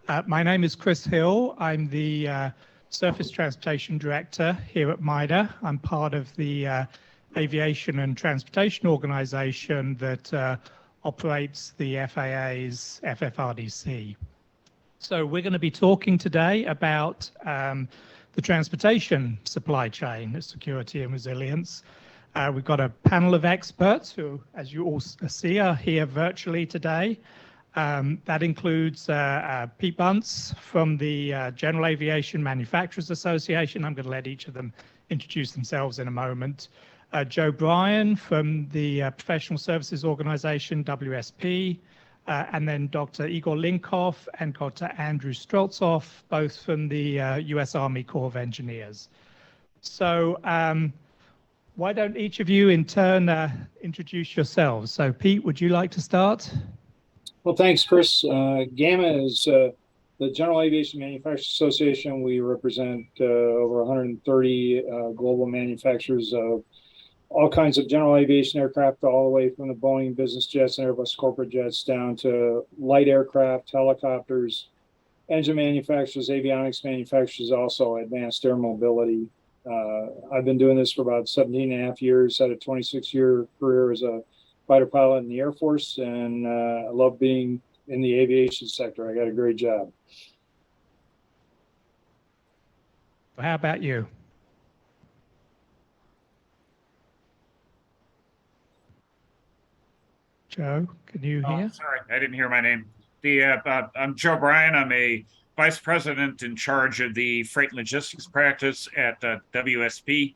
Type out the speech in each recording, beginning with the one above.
My name is Chris Hill. I'm the Surface Transportation Director here at MITRE. I'm part of the Aviation and Transportation Organization that operates the FAA's FFRDC. So we're going to be talking today about the transportation supply chain security and resilience. We've got a panel of experts who, as you all see, are here virtually today. That includes Pete Bunce from the General Aviation Manufacturers Association. I'm going to let each of them introduce themselves in a moment. Joe Bryan from the Professional Services Organization, WSP, and then Dr. Igor Linkov and Dr. Andrew Strelzoff, both from the US Army Corps of Engineers. So why don't each of you in turn introduce yourselves? So Pete, would you like to start? Well, thanks, Chris. GAMA is the General Aviation Manufacturers Association. We represent over 130 global manufacturers of all kinds of general aviation aircraft, all the way from the Boeing business jets and Airbus corporate jets down to light aircraft, helicopters, engine manufacturers, avionics manufacturers, also advanced air mobility. I've been doing this for about 17 and a half years, had a 26-year career as a fighter pilot in the Air Force, and I love being in the aviation sector. I got a great job. How about you? Joe, can you hear? Sorry, I didn't hear my name. I'm Joe Bryan. I'm a vice president in charge of the freight and logistics practice at WSP,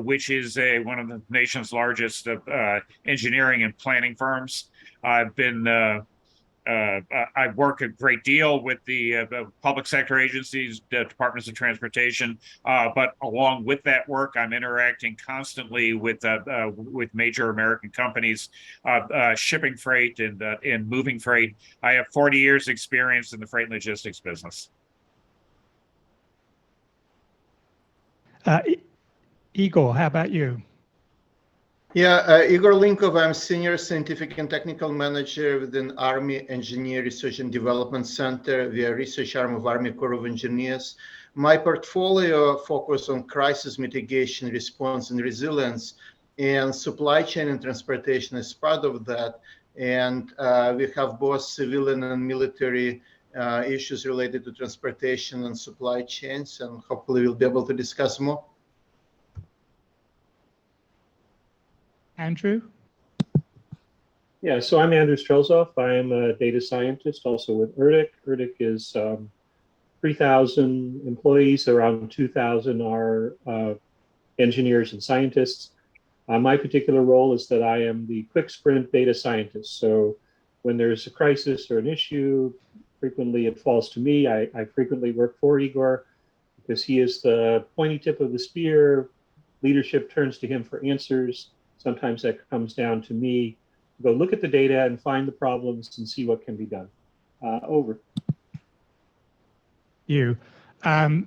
which is one of the nation's largest engineering and planning firms. I work a great deal with the public sector agencies, the departments of transportation, but along with that work, I'm interacting constantly with major American companies, shipping freight and moving freight. I have 40 years experience in the freight and logistics business. Igor, how about you? Yeah, Igor Linkov. I'm Senior Scientific and Technical Manager within Army Engineer Research and Development Center. We are research arm of Army Corps of Engineers. My portfolio focuses on crisis mitigation, response, and resilience, and supply chain and transportation is part of that. And we have both civilian and military issues related to transportation and supply chains, and hopefully we'll be able to discuss more. Andrew? Yeah, so I'm Andrew Strelzoff. I'm a data scientist also with ERDC. ERDC is 3,000 employees, around 2,000 are engineers and scientists. My particular role is that I am the quick sprint data scientist. So when there's a crisis or an issue, frequently it falls to me. I frequently work for Igor because he is the pointy tip of the spear. Leadership turns to him for answers. Sometimes that comes down to me. Go look at the data and find the problems and see what can be done. Over.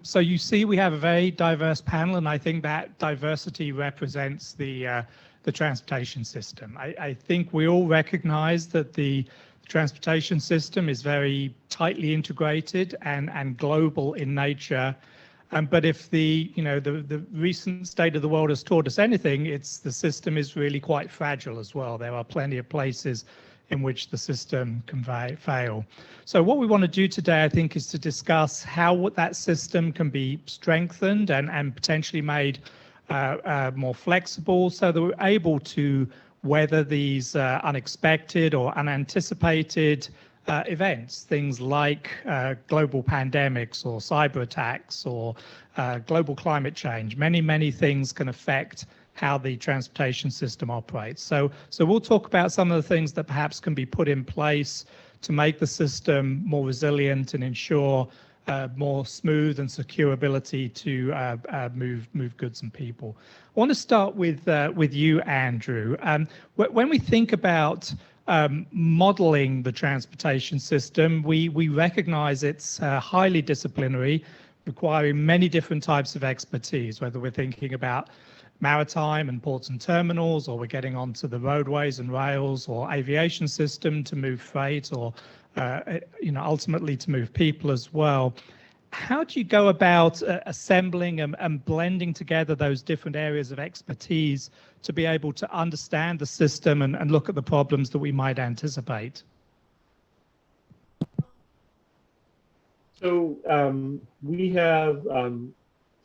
So you see we have a very diverse panel, and I think that diversity represents the transportation system. I think we all recognize that the transportation system is very tightly integrated and global in nature. But if the recent state of the world has taught us anything, it's the system is really quite fragile as well. There are plenty of places in which the system can fail. So what we want to do today, I think, is to discuss how that system can be strengthened and potentially made more flexible so that we're able to weather these unexpected or unanticipated events, things like global pandemics or cyber attacks or global climate change. Many things can affect how the transportation system operates. So we'll talk about some of the things that perhaps can be put in place to make the system more resilient and ensure more smooth and secure ability to move goods and people. I want to start with you, Andrew. When we think about modeling the transportation system, we recognize it's highly disciplinary, requiring many different types of expertise, whether we're thinking about maritime and ports and terminals, or we're getting onto the roadways and rails or aviation system to move freight, or ultimately to move people as well. How do you go about assembling and blending together those different areas of expertise to be able to understand the system and look at the problems that we might anticipate? So we have,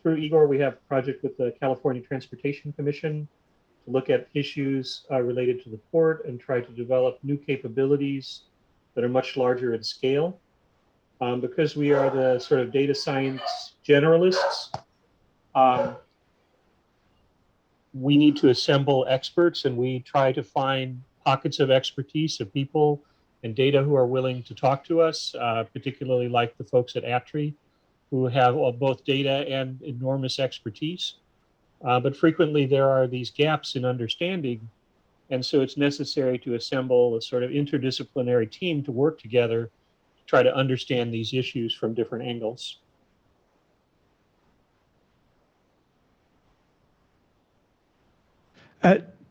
through Igor, we have a project with the California Transportation Commission to look at issues related to the port and try to develop new capabilities that are much larger in scale. Because we are the sort of data science generalists, we need to assemble experts, and we try to find pockets of expertise of people and data who are willing to talk to us, particularly like the folks at ATRI, who have both data and enormous expertise. But frequently there are these gaps in understanding, and so it's necessary to assemble a sort of interdisciplinary team to work together to try to understand these issues from different angles.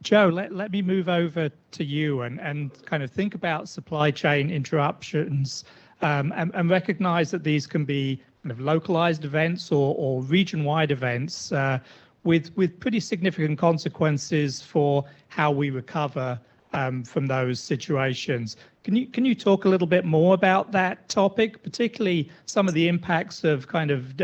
Joe, let me move over to you and kind of think about supply chain interruptions and recognize that these can be kind of localized events or region-wide events with pretty significant consequences for how we recover from those situations. Can you talk a little bit more about that topic, particularly some of the impacts of kind of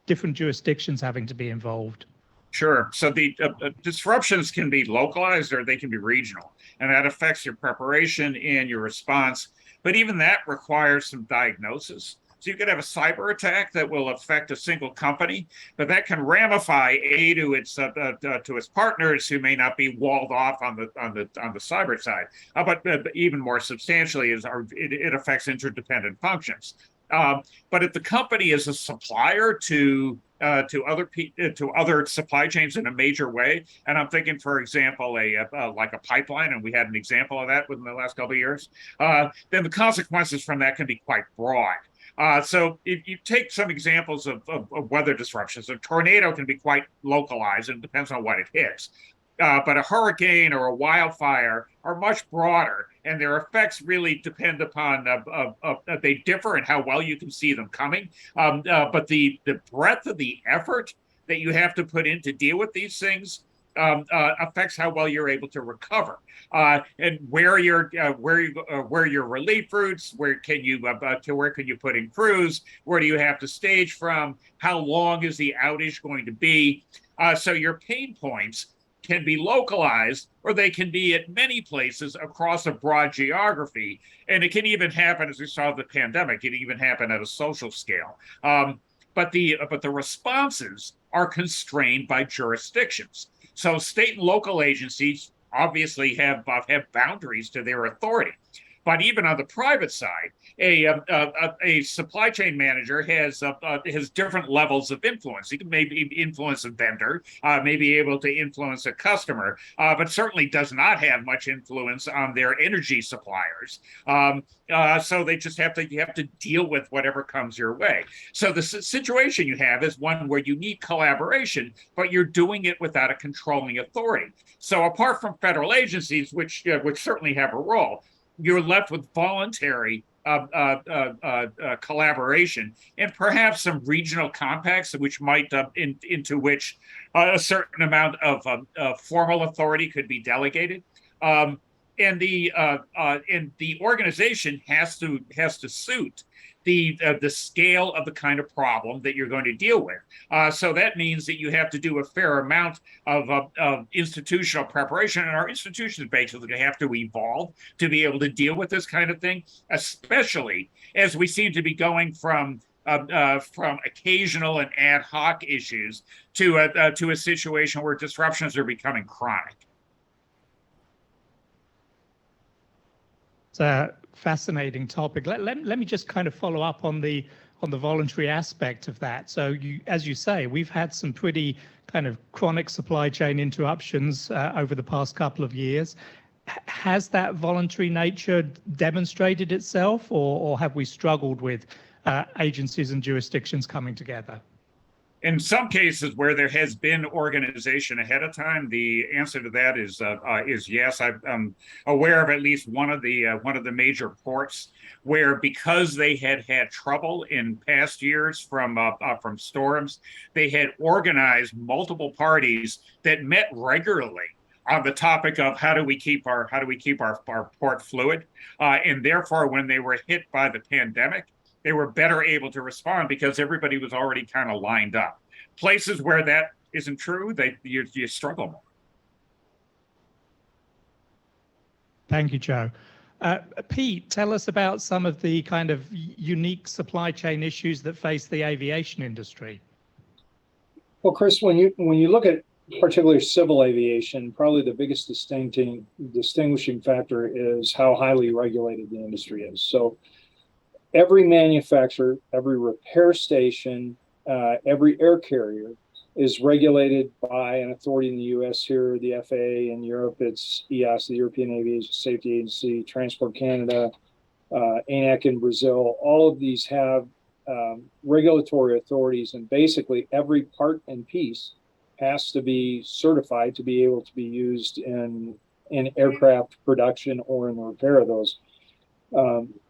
different jurisdictions having to be involved? Sure. So the disruptions can be localized or they can be regional, and that affects your preparation and your response. But even that requires some diagnosis. So you could have a cyber attack that will affect a single company, but that can ramify to its partners who may not be walled off on the cyber side. But even more substantially it affects interdependent functions. But if the company is a supplier to other supply chains in a major way, and I'm thinking, for example, like a pipeline, and we had an example of that within the last couple of years, then the consequences from that can be quite broad. So if you take some examples of weather disruptions, a tornado can be quite localized and depends on what it hits. But a hurricane or a wildfire are much broader, and their effects really depend upon, they differ in how well you can see them coming. But the breadth of the effort that you have to put in to deal with these things affects how well you're able to recover, and where your relief routes, where can you put in crews, where do you have to stage from, how long is the outage going to be, so your pain points can be localized, or they can be at many places across a broad geography. And it can even happen, as we saw with the pandemic, it can even happen at a social scale. But the responses are constrained by jurisdictions. So state and local agencies obviously have boundaries to their authority. But even on the private side, a supply chain manager has different levels of influence. He can maybe influence a vendor, may be able to influence a customer, but certainly does not have much influence on their energy suppliers. So they just you have to deal with whatever comes your way. So the situation you have is one where you need collaboration, but you're doing it without a controlling authority. So apart from federal agencies, which certainly have a role, you're left with voluntary collaboration and perhaps some regional compacts, which might into which a certain amount of formal authority could be delegated, and the organization has to suit the scale of the kind of problem that you're going to deal with. So that means that you have to do a fair amount of institutional preparation, and our institutions basically have to evolve to be able to deal with this kind of thing, especially as we seem to be going from occasional and ad hoc issues to a situation where disruptions are becoming chronic. It's a fascinating topic. Let me just kind of follow up on the voluntary aspect of that. So as you say, we've had some pretty kind of chronic supply chain interruptions over the past couple of years. Has that voluntary nature demonstrated itself, or have we struggled with agencies and jurisdictions coming together? In some cases where there has been organization ahead of time, the answer to that is yes. I'm aware of at least one of the major ports where, because they had trouble in past years from storms, they had organized multiple parties that met regularly on the topic of how do we keep our port fluid, and therefore when they were hit by the pandemic, they were better able to respond because everybody was already kind of lined up. Places where that isn't true, you struggle more. Thank you, Joe. Pete, tell us about some of the kind of unique supply chain issues that face the aviation industry. Well, Chris, when you look at particularly civil aviation, probably the biggest distinguishing factor is how highly regulated the industry is. So every manufacturer, every repair station, every air carrier is regulated by an authority in the U.S. here, the FAA. In Europe, it's EASA, the European Aviation Safety Agency, Transport Canada, ANAC in Brazil. All of these have regulatory authorities, and basically every part and piece has to be certified to be able to be used in aircraft production or in the repair of those.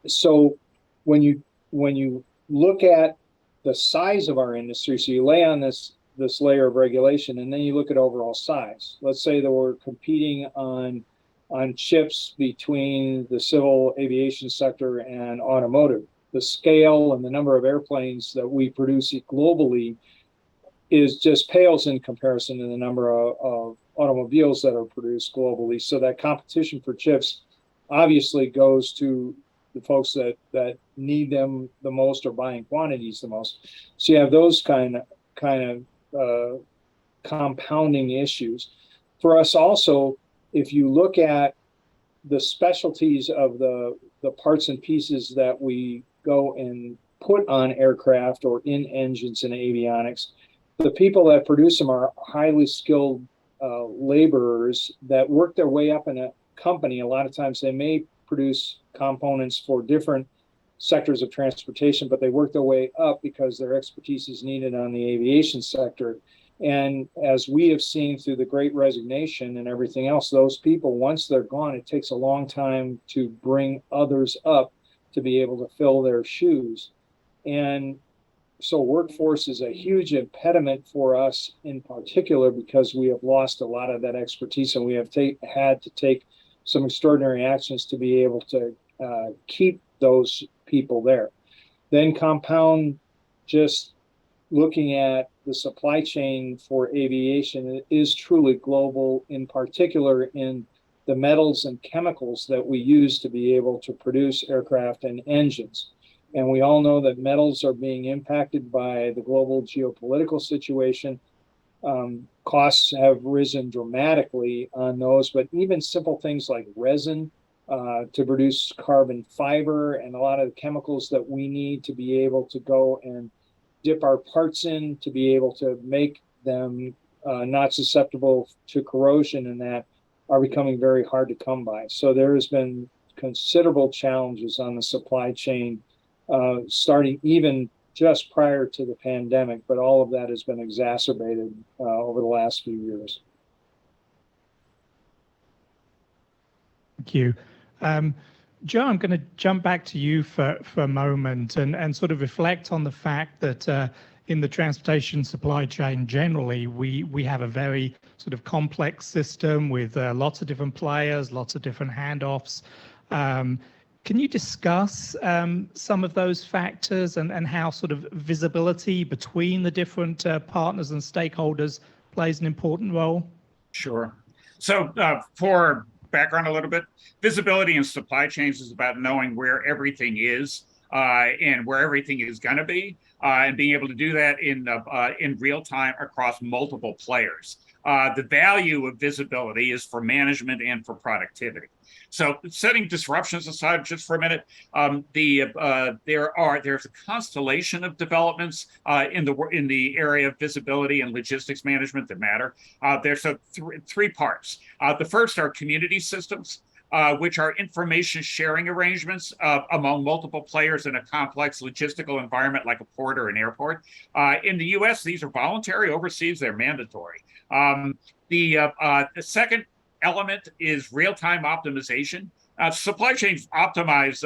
So when you look at the size of our industry, so you lay on this layer of regulation, and then you look at overall size. Let's say that we're competing on chips between the civil aviation sector and automotive. The scale and the number of airplanes that we produce globally is just pales in comparison to the number of automobiles that are produced globally. So that competition for chips obviously goes to the folks that need them the most or buying quantities the most. So you have those kind of compounding issues. For us also, if you look at the specialties of the parts and pieces that we go and put on aircraft or in engines and avionics, the people that produce them are highly skilled laborers that work their way up in a company. A lot of times they may produce components for different sectors of transportation, but they work their way up because their expertise is needed on the aviation sector. And as we have seen through the Great Resignation and everything else, those people, once they're gone, it takes a long time to bring others up to be able to fill their shoes. And so workforce is a huge impediment for us in particular because we have lost a lot of that expertise, and we have had to take some extraordinary actions to be able to keep those people there. Then compound just looking at the supply chain for aviation, it is truly global, in particular in the metals and chemicals that we use to be able to produce aircraft and engines. And we all know that metals are being impacted by the global geopolitical situation. Costs have risen dramatically on those, but even simple things like resin to produce carbon fiber and a lot of the chemicals that we need to be able to go and dip our parts in to be able to make them not susceptible to corrosion, and that are becoming very hard to come by. So there has been considerable challenges on the supply chain starting even just prior to the pandemic, but all of that has been exacerbated over the last few years. Thank you. Joe, I'm going to jump back to you for a moment and sort of reflect on the fact that in the transportation supply chain generally, we have a very sort of complex system with lots of different players, lots of different handoffs. Can you discuss some of those factors and how sort of visibility between the different partners and stakeholders plays an important role? Sure. So for background a little bit, visibility in supply chains is about knowing where everything is and where everything is going to be, and being able to do that in real time across multiple players. The value of visibility is for management and for productivity. So setting disruptions aside just for a minute, there's a constellation of developments in the area of visibility and logistics management that matter. There's three parts. The first are community systems. which are information sharing arrangements among multiple players in a complex logistical environment like a port or an airport. In the US, these are voluntary. Overseas, they're mandatory. The second element is real-time optimization. Supply chains optimize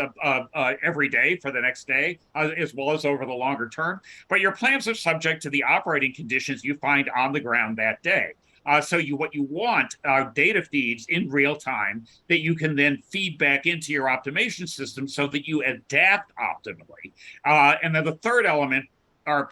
every day for the next day, as well as over the longer term. But your plans are subject to the operating conditions you find on the ground that day. So what you want are data feeds in real time that you can then feed back into your optimization system so that you adapt optimally. And then the third element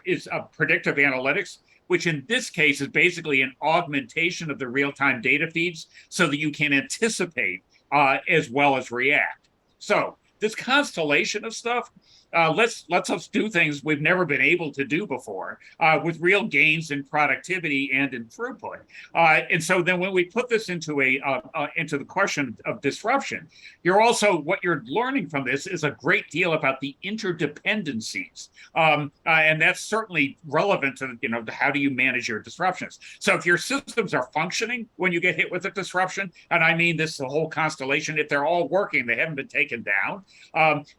is predictive analytics, which in this case is basically an augmentation of the real-time data feeds so that you can anticipate as well as react. So this constellation of stuff lets us do things we've never been able to do before with real gains in productivity and in throughput. And so then when we put this into the question of disruption, what you're learning from this is a great deal about the interdependencies. And that's certainly relevant to, how do you manage your disruptions? So if your systems are functioning when you get hit with a disruption, and I mean the whole constellation, if they're all working, they haven't been taken down,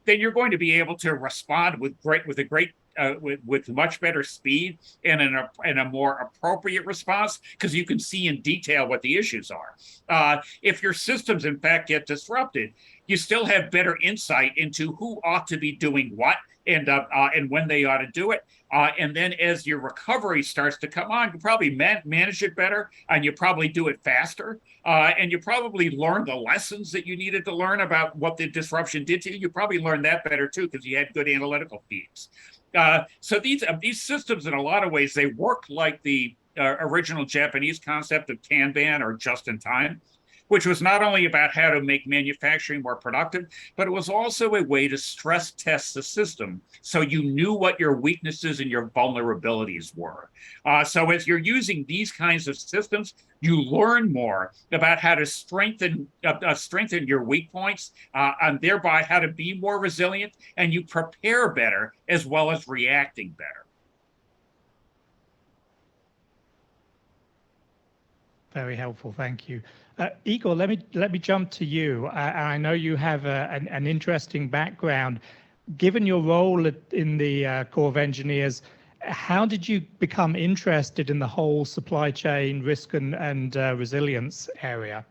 then you're going to be able to respond with much better speed and in a more appropriate response, because you can see in detail what the issues are. If your systems in fact get disrupted, you still have better insight into who ought to be doing what and when they ought to do it. And then as your recovery starts to come on, you probably manage it better, and you probably do it faster. And you probably learn the lessons that you needed to learn about what the disruption did to you. You probably learned that better too, because you had good analytical feeds. So these systems, in a lot of ways, they work like the original Japanese concept of Kanban, or just in time, which was not only about how to make manufacturing more productive, but it was also a way to stress test the system so you knew what your weaknesses and your vulnerabilities were. So as you're using these kinds of systems, you learn more about how to strengthen your weak points, and thereby how to be more resilient, and you prepare better as well as reacting better. Very helpful, thank you. Igor, let me jump to you. I know you have an interesting background. Given your role in the Corps of Engineers, how did you become interested in the whole supply chain risk and resilience area?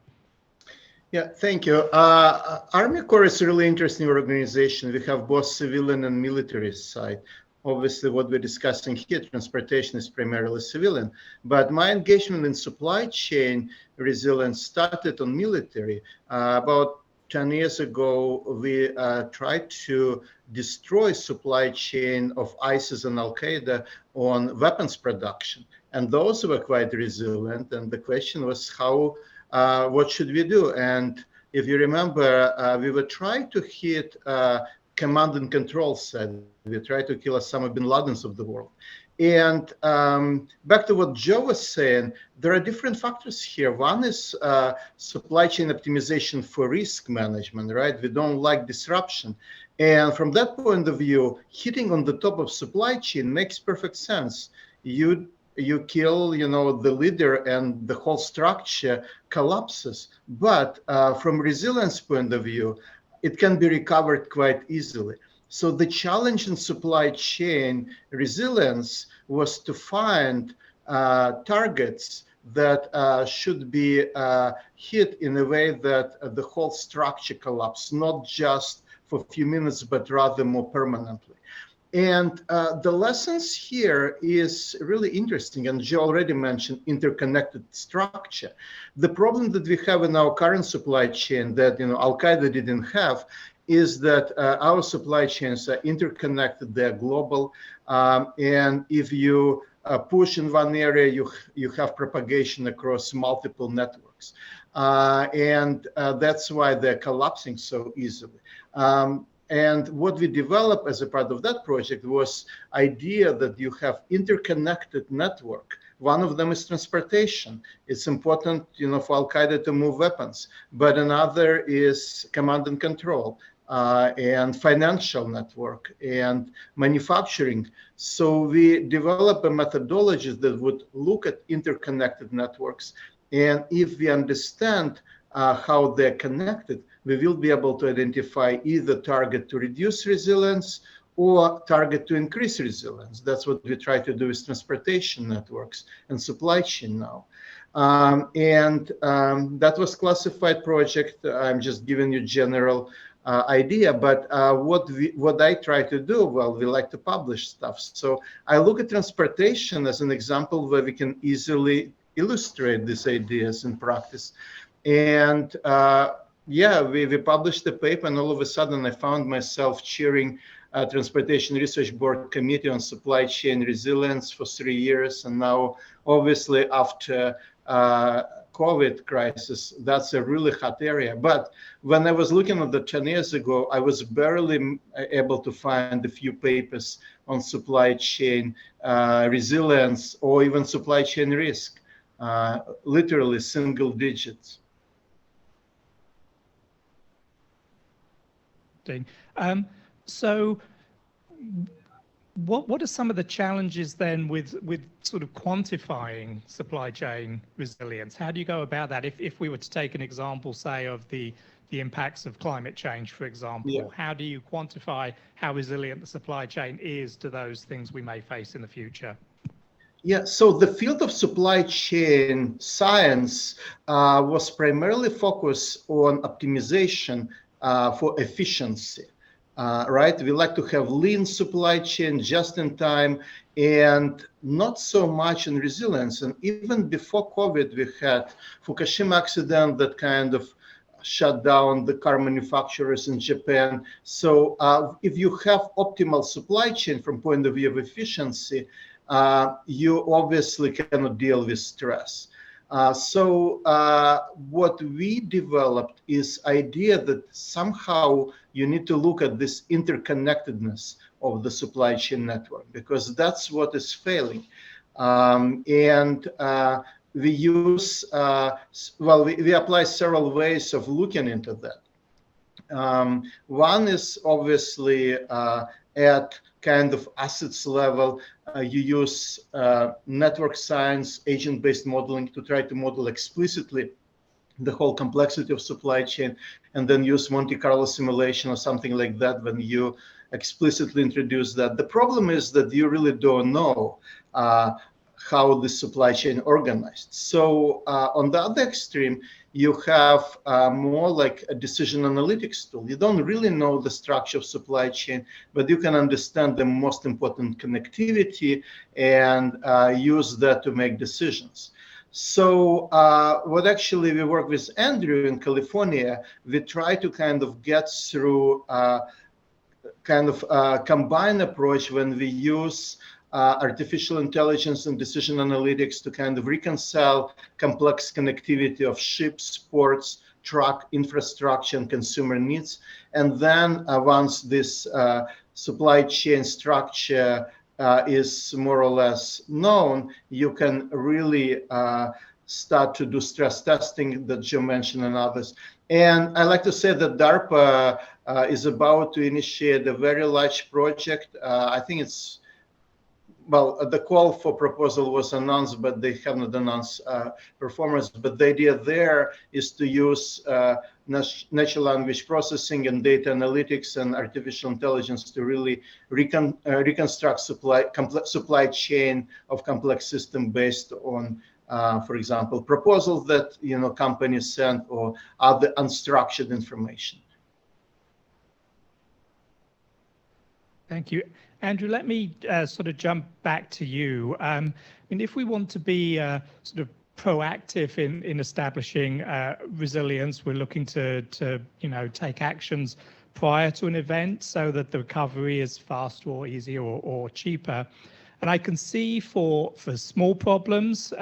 Yeah, thank you. Army Corps is a really interesting organization. We have both civilian and military side. Obviously, what we're discussing here, transportation, is primarily civilian. But my engagement in supply chain resilience started on military. About 10 years ago, we tried to destroy supply chain of ISIS and Al-Qaeda on weapons production. And those were quite resilient. And the question was, what should we do? And if you remember, we were trying to hit command and control side. We tried to kill Osama bin Laden's of the world. And back to what Joe was saying, there are different factors here. One is supply chain optimization for risk management, right? We don't like disruption. And from that point of view, hitting on the top of supply chain makes perfect sense. You kill, the leader, and the whole structure collapses. But from resilience point of view, it can be recovered quite easily. So the challenge in supply chain resilience was to find targets that should be hit in a way that the whole structure collapses, not just for a few minutes, but rather more permanently. And the lessons here is really interesting. And Joe already mentioned interconnected structure. The problem that we have in our current supply chain that Al-Qaeda didn't have is that our supply chains are interconnected, they're global. And if you push in one area, you have propagation across multiple networks. And that's why they're collapsing so easily. And what we developed as a part of that project was idea that you have interconnected network. One of them is transportation. It's important, for Al-Qaeda to move weapons. But another is command and control, and financial network, and manufacturing. So we developed a methodology that would look at interconnected networks. And if we understand how they're connected, we will be able to identify either target to reduce resilience or target to increase resilience. That's what we try to do with transportation networks and supply chain now. That was classified project. I'm just giving you general idea, but what I try to do, well, we like to publish stuff. So I look at transportation as an example where we can easily illustrate these ideas in practice. And yeah, we published the paper, and all of a sudden I found myself chairing Transportation Research Board Committee on Supply Chain Resilience for 3 years. And now, obviously, after COVID crisis, that's a really hot area. But when I was looking at that 10 years ago, I was barely able to find a few papers on supply chain resilience or even supply chain risk, literally single digits. So what are some of the challenges then with sort of quantifying supply chain resilience? How do you go about that? If we were to take an example, say, of the impacts of climate change, for example, yeah, how do you quantify how resilient the supply chain is to those things we may face in the future? Yeah, so the field of supply chain science was primarily focused on optimization for efficiency. Right, we like to have lean supply chain, just in time, and not so much in resilience. And even before COVID, we had Fukushima accident that kind of shut down the car manufacturers in Japan. So if you have optimal supply chain from point of view of efficiency, you obviously cannot deal with stress. So what we developed is idea that somehow you need to look at this interconnectedness of the supply chain network, because that's what is failing. We use, well, we apply several ways of looking into that. One is obviously at kind of assets level, you use network science, agent-based modeling to try to model explicitly the whole complexity of supply chain, and then use Monte Carlo simulation or something like that when you explicitly introduce that. The problem is that you really don't know how the supply chain organized. So on the other extreme, you have more like a decision analytics tool. You don't really know the structure of supply chain, but you can understand the most important connectivity and use that to make decisions. So what actually we work with Andrew in California, we try to kind of get through kind of combined approach when we use artificial intelligence and decision analytics to kind of reconcile complex connectivity of ships, ports, truck infrastructure, and consumer needs. And then once this supply chain structure is more or less known, you can really start to do stress testing that Joe mentioned and others. And I like to say that DARPA is about to initiate a very large project. I think it's, well, the call for proposal was announced, but they have not announced performance. But the idea there is to use natural language processing and data analytics and artificial intelligence to really reconstruct supply chain of complex system based on, for example, proposals that companies send or other unstructured information. Thank you. Andrew, let me sort of jump back to you. I mean, if we want to be sort of proactive in establishing resilience, we're looking to take actions prior to an event so that the recovery is faster or easier or cheaper. And I can see for small problems,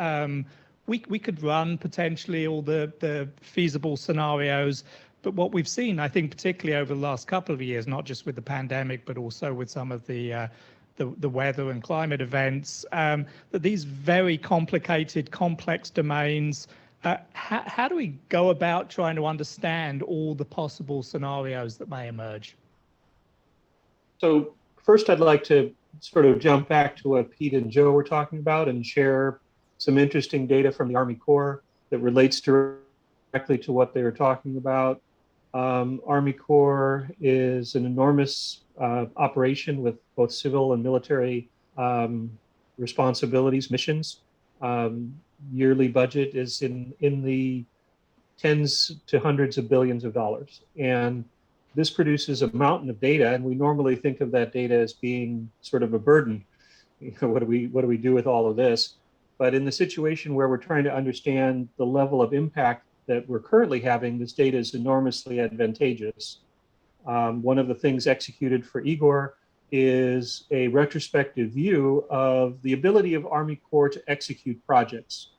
we could run potentially all the feasible scenarios. But what we've seen, I think, particularly over the last couple of years, not just with the pandemic, but also with some of the weather and climate events, that these very complicated, complex domains, how do we go about trying to understand all the possible scenarios that may emerge? So first, I'd like to sort of jump back to what Pete and Joe were talking about and share some interesting data from the Army Corps that relates directly to what they were talking about. Army Corps is an enormous operation with both civil and military responsibilities, missions. Yearly budget is in the tens to hundreds of billions of dollars. And this produces a mountain of data, and we normally think of that data as being sort of a burden. What do we do with all of this? But in the situation where we're trying to understand the level of impact that we're currently having, this data is enormously advantageous. One of the things executed for Igor is a retrospective view of the ability of Army Corps to execute projects.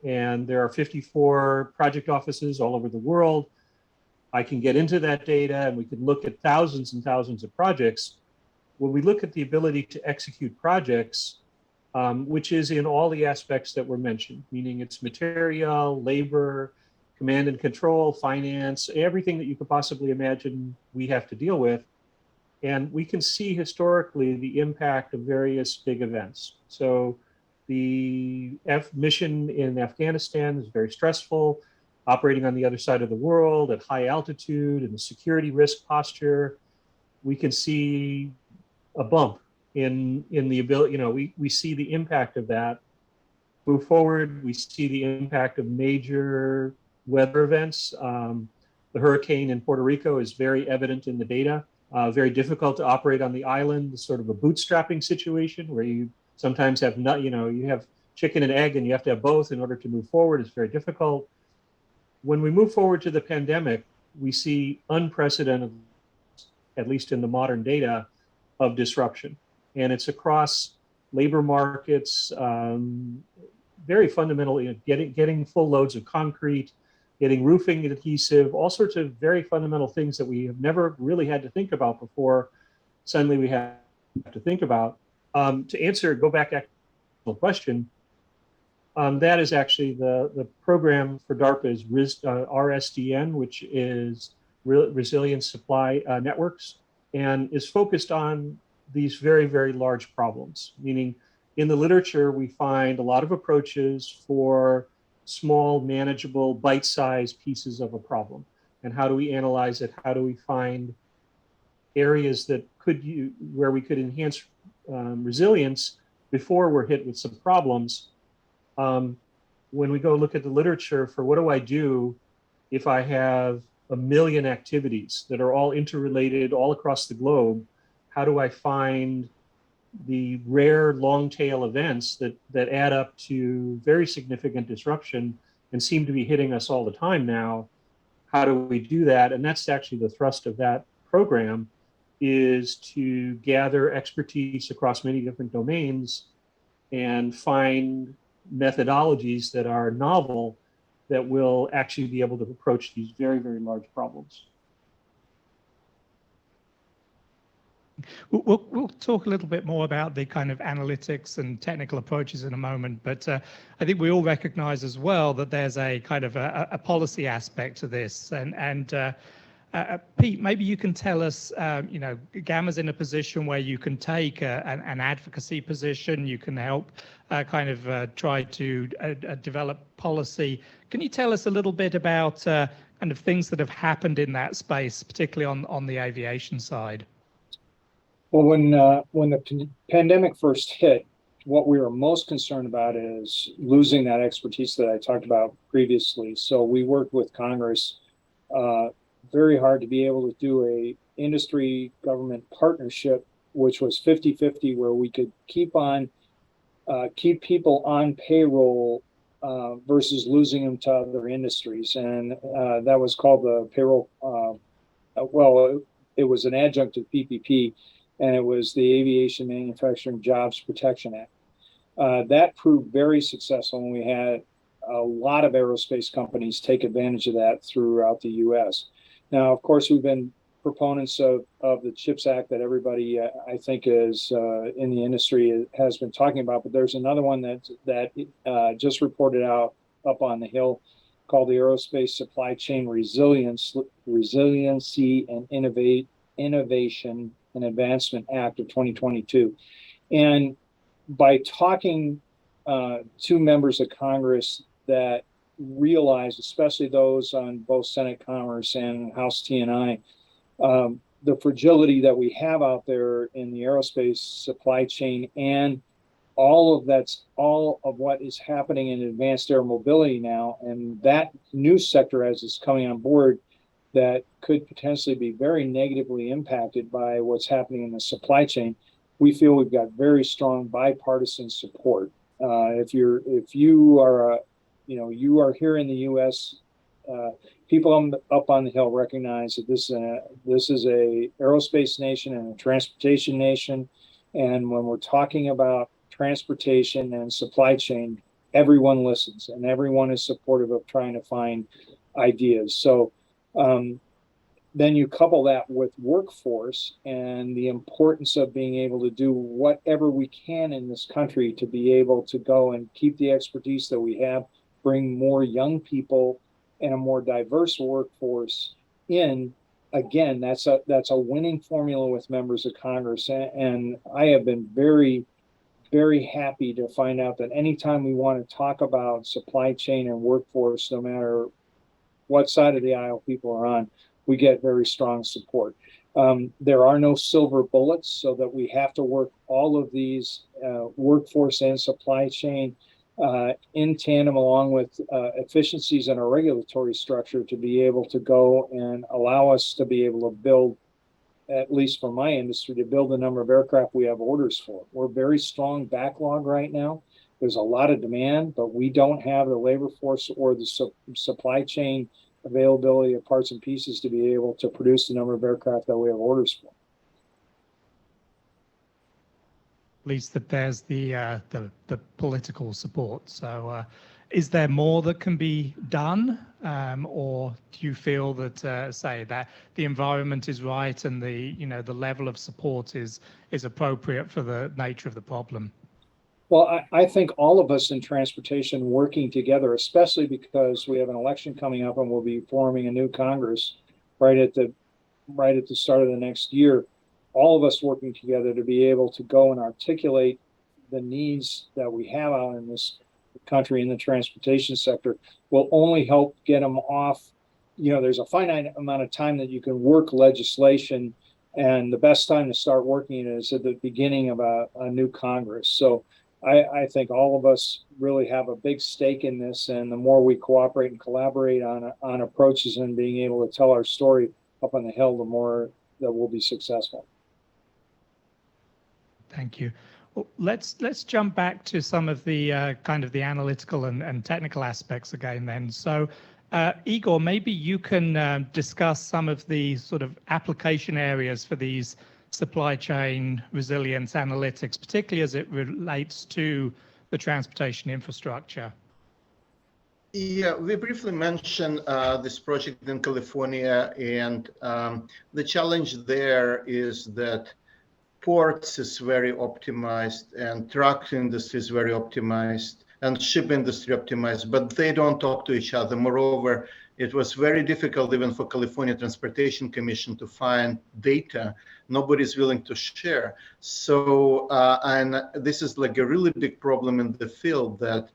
And there are 54 project offices all over the world. I can get into that data and we can look at thousands and thousands of projects. When we look at the ability to execute projects, which is in all the aspects that were mentioned, meaning it's material, labor, command and control, finance, everything that you could possibly imagine we have to deal with. And we can see historically the impact of various big events. So the mission in Afghanistan is very stressful, operating on the other side of the world at high altitude and the security risk posture. We can see a bump in the ability, we see the impact of that. Move forward, we see the impact of major weather events. The hurricane in Puerto Rico is very evident in the data. Very difficult to operate on the island, sort of a bootstrapping situation where you sometimes have not, you have chicken and egg and you have to have both in order to move forward. It's very difficult. When we move forward to the pandemic, we see unprecedented, at least in the modern data, of disruption. And it's across labor markets, very fundamentally getting full loads of concrete, getting roofing adhesive, all sorts of very fundamental things that we have never really had to think about before. Suddenly we have to think about. Go back to the question, that is actually the program for DARPA is RSDN, which is Resilience Supply Networks, and is focused on these very, very large problems, meaning in the literature, we find a lot of approaches for small, manageable, bite-sized pieces of a problem. And how do we analyze it? How do we find areas that where we could enhance resilience before we're hit with some problems? When we go look at the literature for what do I do if I have 1 million activities that are all interrelated all across the globe, how do I find the rare long tail events that add up to very significant disruption and seem to be hitting us all the time now? How do we do that? And that's actually the thrust of that program, is to gather expertise across many different domains and find methodologies that are novel that will actually be able to approach these very, very large problems. We'll talk a little bit more about the kind of analytics and technical approaches in a moment, but I think we all recognize as well that there's a kind of a policy aspect to this. And Pete, maybe you can tell us, GAMA's in a position where you can take an advocacy position, you can help try to develop policy. Can you tell us a little bit about kind of things that have happened in that space, particularly on the aviation side? Well, when the pandemic first hit, what we were most concerned about is losing that expertise that I talked about previously. So we worked with Congress very hard to be able to do a industry government partnership, which was 50-50, where we could keep people on payroll versus losing them to other industries. And that was called the payroll. It was an adjunct to PPP. And it was the Aviation Manufacturing Jobs Protection Act. That proved very successful, and we had a lot of aerospace companies take advantage of that throughout the U.S. Now, of course, we've been proponents of the CHIPS Act that everybody, I think, is in the industry has been talking about, but there's another one that just reported out up on the Hill called the Aerospace Supply Chain Resiliency and Innovation and Advancement Act of 2022. And by talking to members of Congress that realize, especially those on both Senate Commerce and House T&I, the fragility that we have out there in the aerospace supply chain, and all of what is happening in advanced air mobility now, and that new sector as it's coming on board that could potentially be very negatively impacted by what's happening in the supply chain. We feel we've got very strong bipartisan support. If you are here in the U.S., people up on the Hill recognize that this is a aerospace nation and a transportation nation, and when we're talking about transportation and supply chain, everyone listens and everyone is supportive of trying to find ideas. So then you couple that with workforce and the importance of being able to do whatever we can in this country to be able to go and keep the expertise that we have, bring more young people and a more diverse workforce in. Again, that's a winning formula with members of Congress. And I have been very, very happy to find out that anytime we want to talk about supply chain and workforce, no matter what side of the aisle people are on, we get very strong support. There are no silver bullets, so that we have to work all of these workforce and supply chain in tandem, along with efficiencies in our regulatory structure, to be able to go and allow us to be able to build, at least for my industry, to build the number of aircraft we have orders for. We're very strong backlog right now. There's a lot of demand, but we don't have the labor force or the supply chain availability of parts and pieces to be able to produce the number of aircraft that we have orders for. At least that there's the political support. So is there more that can be done, or do you feel that say that the environment is right and the level of support is appropriate for the nature of the problem? Well, I think all of us in transportation working together, especially because we have an election coming up and we'll be forming a new Congress right at the start of the next year, all of us working together to be able to go and articulate the needs that we have out in this country in the transportation sector will only help get them off. There's a finite amount of time that you can work legislation, and the best time to start working it is at the beginning of a new Congress. So I think all of us really have a big stake in this, and the more we cooperate and collaborate on approaches and being able to tell our story up on the Hill, the more that we'll be successful. Thank you. Well, let's jump back to some of the kind of the analytical and technical aspects again then. So Igor, maybe you can discuss some of the sort of application areas for these supply chain resilience analytics, particularly as it relates to the transportation infrastructure. Yeah, we briefly mentioned this project in California, and the challenge there is that ports is very optimized, and truck industry is very optimized, and ship industry optimized, but they don't talk to each other. Moreover, it was very difficult even for California Transportation Commission to find data. Nobody's willing to share. So, and this is like a really big problem in the field, that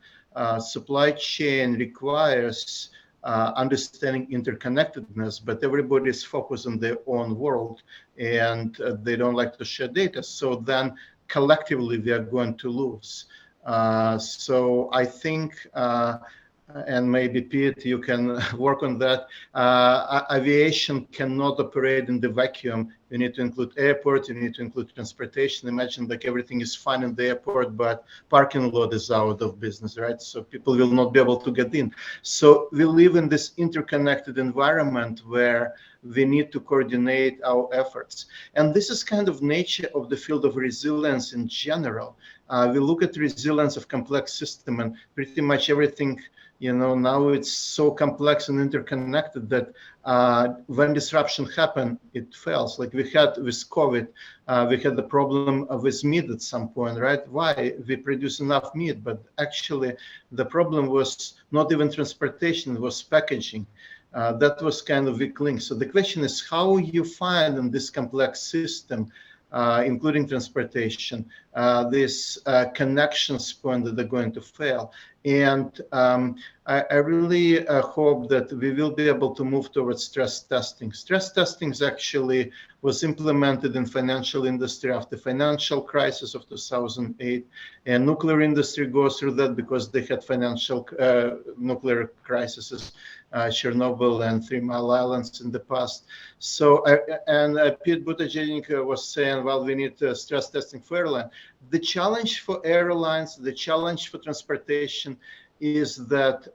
supply chain requires understanding interconnectedness, but everybody is focused on their own world, and they don't like to share data. So then collectively we are going to lose. So I think, and maybe Pete, you can work on that. Aviation cannot operate in the vacuum. You need to include airports, you need to include transportation. Imagine like everything is fine in the airport, but parking lot is out of business, right? So people will not be able to get in. So we live in this interconnected environment where we need to coordinate our efforts. And this is kind of nature of the field of resilience in general. We look at resilience of complex system, and pretty much everything, now it's so complex and interconnected that when disruption happens, it fails. Like we had with COVID, we had the problem with meat at some point, right? Why? We produce enough meat, but actually the problem was not even transportation, it was packaging. That was kind of weak link. So the question is how you find in this complex system, including transportation, this connections point that they're going to fail. And I really hope that we will be able to move towards stress testing. Stress testing actually was implemented in financial industry after financial crisis of 2008, and nuclear industry goes through that because they had financial nuclear crises, Chernobyl and 3 Mile Islands in the past. So, Pete Buttigieg was saying, well, we need stress testing for airline. The challenge for airlines, the challenge for transportation is that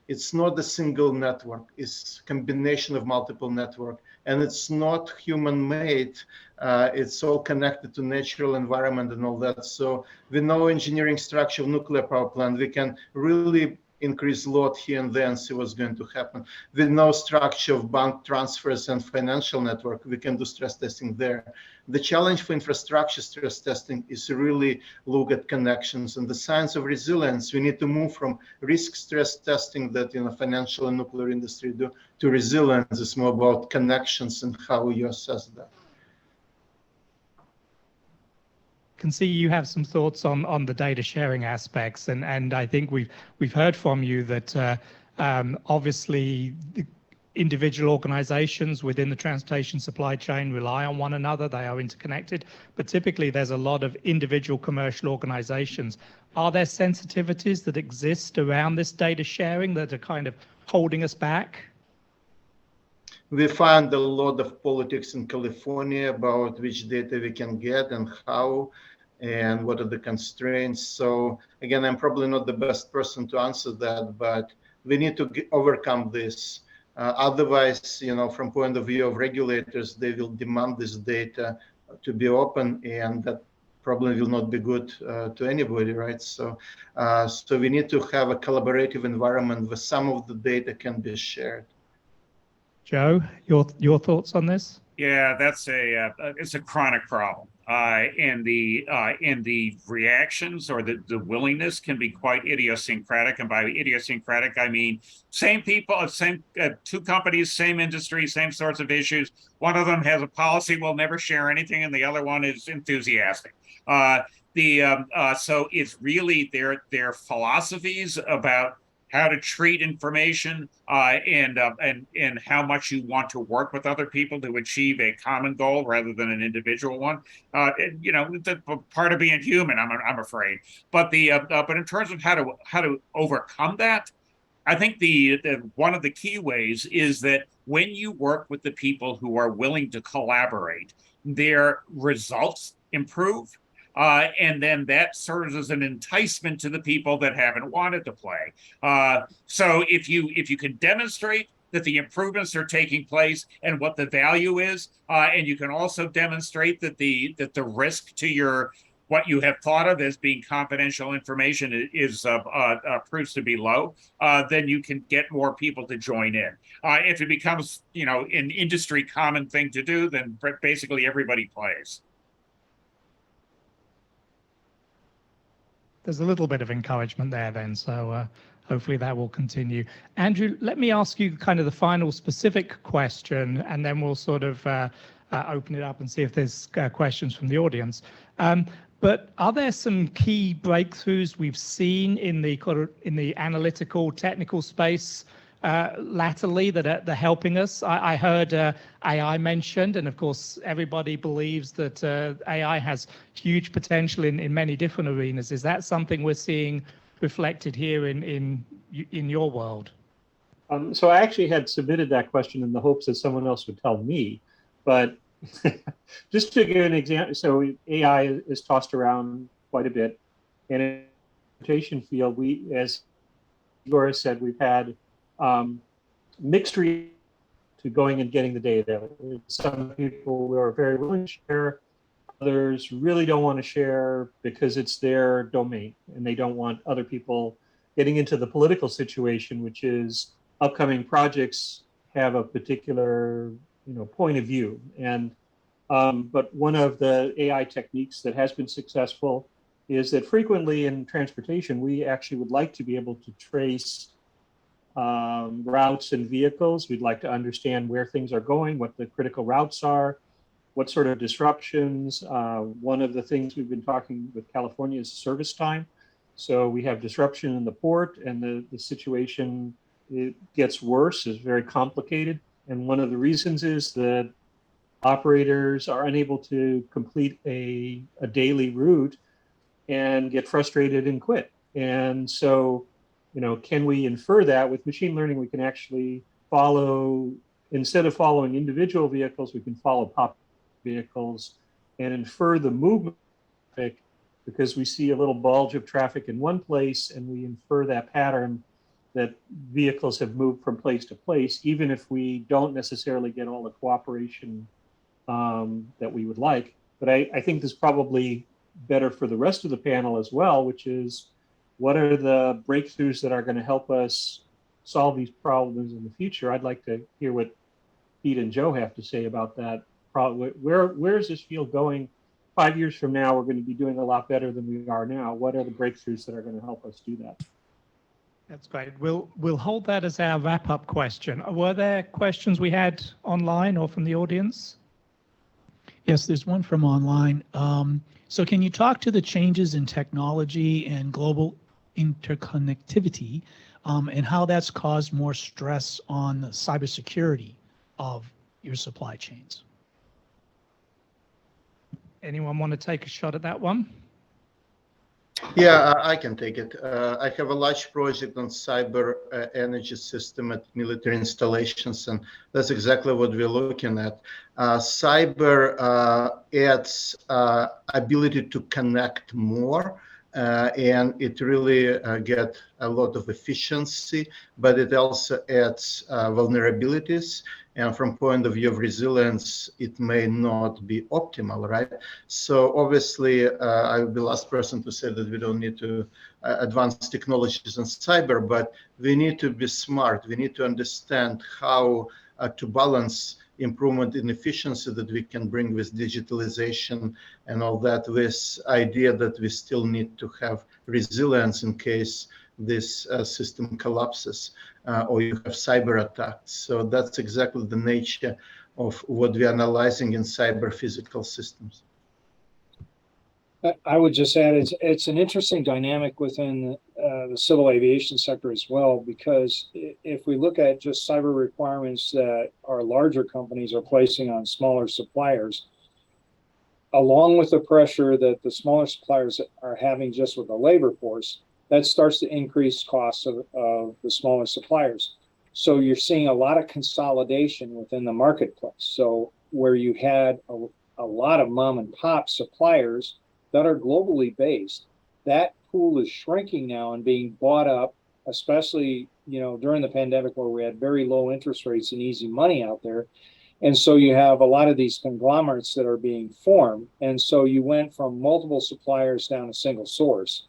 it's not a single network, it's a combination of multiple networks, and it's not human-made. It's all connected to natural environment and all that. So we know engineering structure of nuclear power plant, we can really increase load here and there and see what's going to happen. With no structure of bank transfers and financial network, we can do stress testing there. The challenge for infrastructure stress testing is to really look at connections and the science of resilience. We need to move from risk stress testing that financial and nuclear industry do to resilience. It's more about connections and how you assess that. Can see you have some thoughts on the data sharing aspects, and I think we've heard from you that obviously the individual organizations within the transportation supply chain rely on one another. They are interconnected, but typically there's a lot of individual commercial organizations. Are there sensitivities that exist around this data sharing that are kind of holding us back? We find a lot of politics in California about which data we can get and how, and what are the constraints. So again, I'm probably not the best person to answer that, but we need to overcome this. Otherwise, from point of view of regulators, they will demand this data to be open, and that probably will not be good to anybody, right? So we need to have a collaborative environment where some of the data can be shared. Joe, your thoughts on this? Yeah, that's it's a chronic problem, and the reactions or the willingness can be quite idiosyncratic. And by idiosyncratic, I mean same people, same two companies, same industry, same sorts of issues. One of them has a policy will never share anything, and the other one is enthusiastic. So it's really their philosophies about how to treat information, and how much you want to work with other people to achieve a common goal rather than an individual one. The part of being human, I'm afraid. But but in terms of how to overcome that, I think the one of the key ways is that when you work with the people who are willing to collaborate, their results improve. And then that serves as an enticement to the people that haven't wanted to play. So if you can demonstrate that the improvements are taking place and what the value is, and you can also demonstrate that the risk to what you have thought of as being confidential information is proves to be low, then you can get more people to join in. If it becomes an industry common thing to do, then basically everybody plays. There's a little bit of encouragement there then, so hopefully that will continue. Andrew, let me ask you kind of the final specific question, and then we'll sort of open it up and see if there's questions from the audience. But are there some key breakthroughs we've seen in the analytical technical space latterly that are helping us? I heard AI mentioned, and of course everybody believes that AI has huge potential in many different arenas. Is that something we're seeing reflected here in your world? So I actually had submitted that question in the hopes that someone else would tell me, but just to give an example, so AI is tossed around quite a bit, and in the transportation field, as Igor said, we've had mixed reactions to going and getting the data. Some people are very willing to share, others really don't want to share because it's their domain and they don't want other people getting into the political situation, which is upcoming projects have a particular point of view. And but one of the AI techniques that has been successful is that frequently in transportation, we actually would like to be able to trace routes and vehicles. We'd like to understand where things are going, what the critical routes are, what sort of disruptions. One of the things we've been talking with California is service time. So we have disruption in the port, and the situation, it gets worse, is very complicated. And one of the reasons is that operators are unable to complete a daily route and get frustrated and quit. And so, can we infer that with machine learning? We can actually follow, instead of following individual vehicles, we can follow pop vehicles and infer the movement of traffic, because we see a little bulge of traffic in one place and we infer that pattern that vehicles have moved from place to place, even if we don't necessarily get all the cooperation that we would like. But I think this is probably better for the rest of the panel as well, which is, what are the breakthroughs that are going to help us solve these problems in the future? I'd like to hear what Pete and Joe have to say about that. Where is this field going? 5 years from now, we're going to be doing a lot better than we are now. What are the breakthroughs that are going to help us do that? That's great. We'll hold that as our wrap-up question. Were there questions we had online or from the audience? Yes, there's one from online. So can you talk to the changes in technology and global interconnectivity and how that's caused more stress on the cybersecurity of your supply chains? Anyone want to take a shot at that one? Yeah, I can take it. I have a large project on cyber energy system at military installations, and that's exactly what we're looking at. Cyber adds ability to connect more, and it really get a lot of efficiency, but it also adds vulnerabilities. And from point of view of resilience, it may not be optimal, right? So obviously, I will be the last person to say that we don't need to advance technologies in cyber, but we need to be smart. We need to understand how to balance improvement in efficiency that we can bring with digitalization and all that, with idea that we still need to have resilience in case this system collapses or you have cyber attacks. So that's exactly the nature of what we're analyzing in cyber physical systems. I would just add, it's an interesting dynamic within the civil aviation sector as well, because if we look at just cyber requirements that our larger companies are placing on smaller suppliers, along with the pressure that the smaller suppliers are having just with the labor force, that starts to increase costs of the smaller suppliers. So you're seeing a lot of consolidation within the marketplace. So where you had a lot of mom and pop suppliers that are globally based, that pool is shrinking now and being bought up, especially during the pandemic where we had very low interest rates and easy money out there. And so you have a lot of these conglomerates that are being formed. And so you went from multiple suppliers down to single source.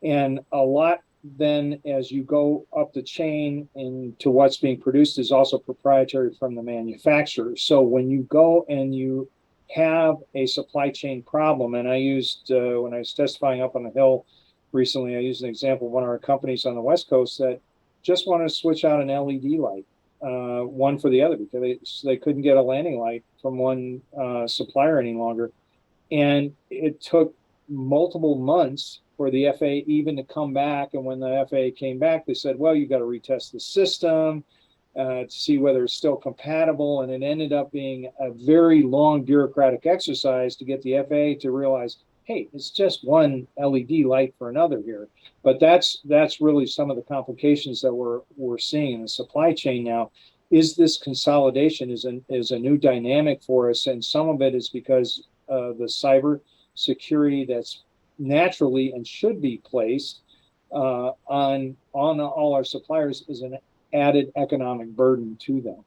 And a lot then, as you go up the chain into what's being produced, is also proprietary from the manufacturer. So when you go and you have a supply chain problem, and I used, when I was testifying up on the Hill recently, I used an example of one of our companies on the West Coast that just wanted to switch out an LED light, one for the other, because they couldn't get a landing light from one supplier any longer. And it took multiple months for the FAA even to come back. And when the FAA came back, they said, well, you got to retest the system to see whether it's still compatible. And it ended up being a very long bureaucratic exercise to get the FAA to realize, hey, it's just one LED light for another here. But that's really some of the complications that we're seeing in the supply chain now. Is this consolidation is a new dynamic for us, and some of it is because the cyber security that's naturally and should be placed on all our suppliers is an added economic burden to them.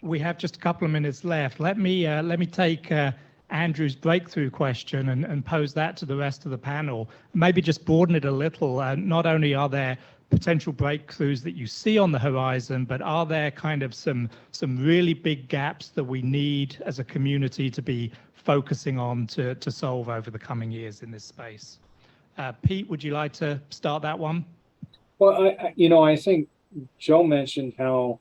We have just a couple of minutes left. Let me take Andrew's breakthrough question and pose that to the rest of the panel. Maybe just broaden it a little. Not only are there potential breakthroughs that you see on the horizon, but are there kind of some really big gaps that we need as a community to be focusing on to solve over the coming years in this space? Pete, would you like to start that one? Well, I think Joe mentioned how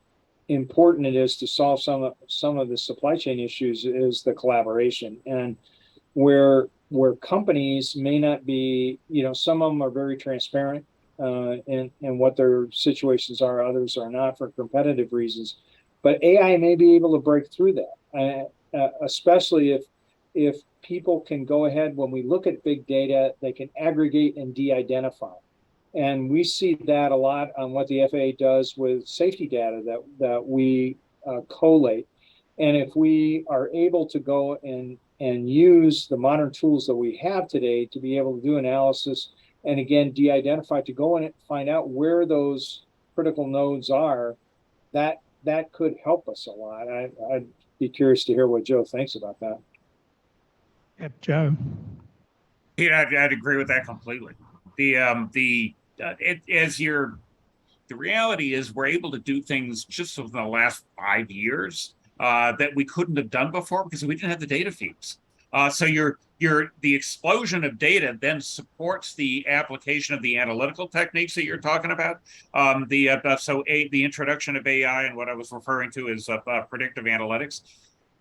important it is to solve some of the supply chain issues is the collaboration, and where where companies may not be, some of them are very transparent in what their situations are, others are not for competitive reasons. But AI may be able to break through that, especially if people can go ahead, when we look at big data, they can aggregate and de-identify. And we see that a lot on what the FAA does with safety data that we collate. And if we are able to go and use the modern tools that we have today to be able to do analysis and again de-identify, to go and find out where those critical nodes are, that could help us a lot. I'd be curious to hear what Joe thinks about that. Yep, Joe. Yeah, I'd agree with that completely. The reality is we're able to do things just within the last 5 years that we couldn't have done before because we didn't have the data feeds. So the explosion of data then supports the application of the analytical techniques that you're talking about. The introduction of AI and what I was referring to is predictive analytics.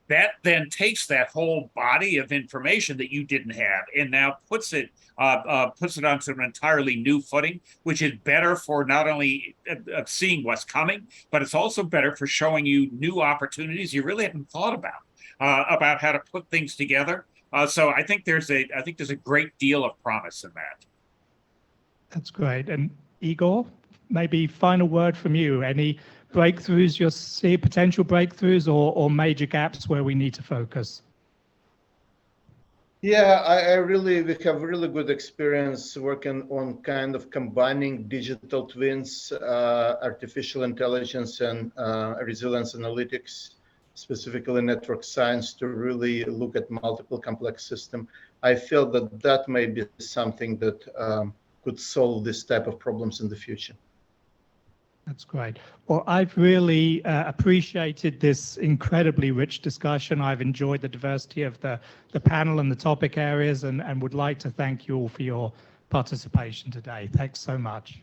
That then takes that whole body of information that you didn't have and now puts it onto an entirely new footing, which is better for not only seeing what's coming, but it's also better for showing you new opportunities you really haven't thought about how to put things together. So I think there's a great deal of promise in that. That's great. And Igor, maybe final word from you. Any breakthroughs you see, potential breakthroughs or major gaps where we need to focus? Yeah, we have really good experience working on kind of combining digital twins, artificial intelligence, and resilience analytics, specifically network science, to really look at multiple complex systems. I feel that may be something that could solve this type of problems in the future. That's great. Well, I've really appreciated this incredibly rich discussion. I've enjoyed the diversity of the panel and the topic areas and would like to thank you all for your participation today. Thanks so much.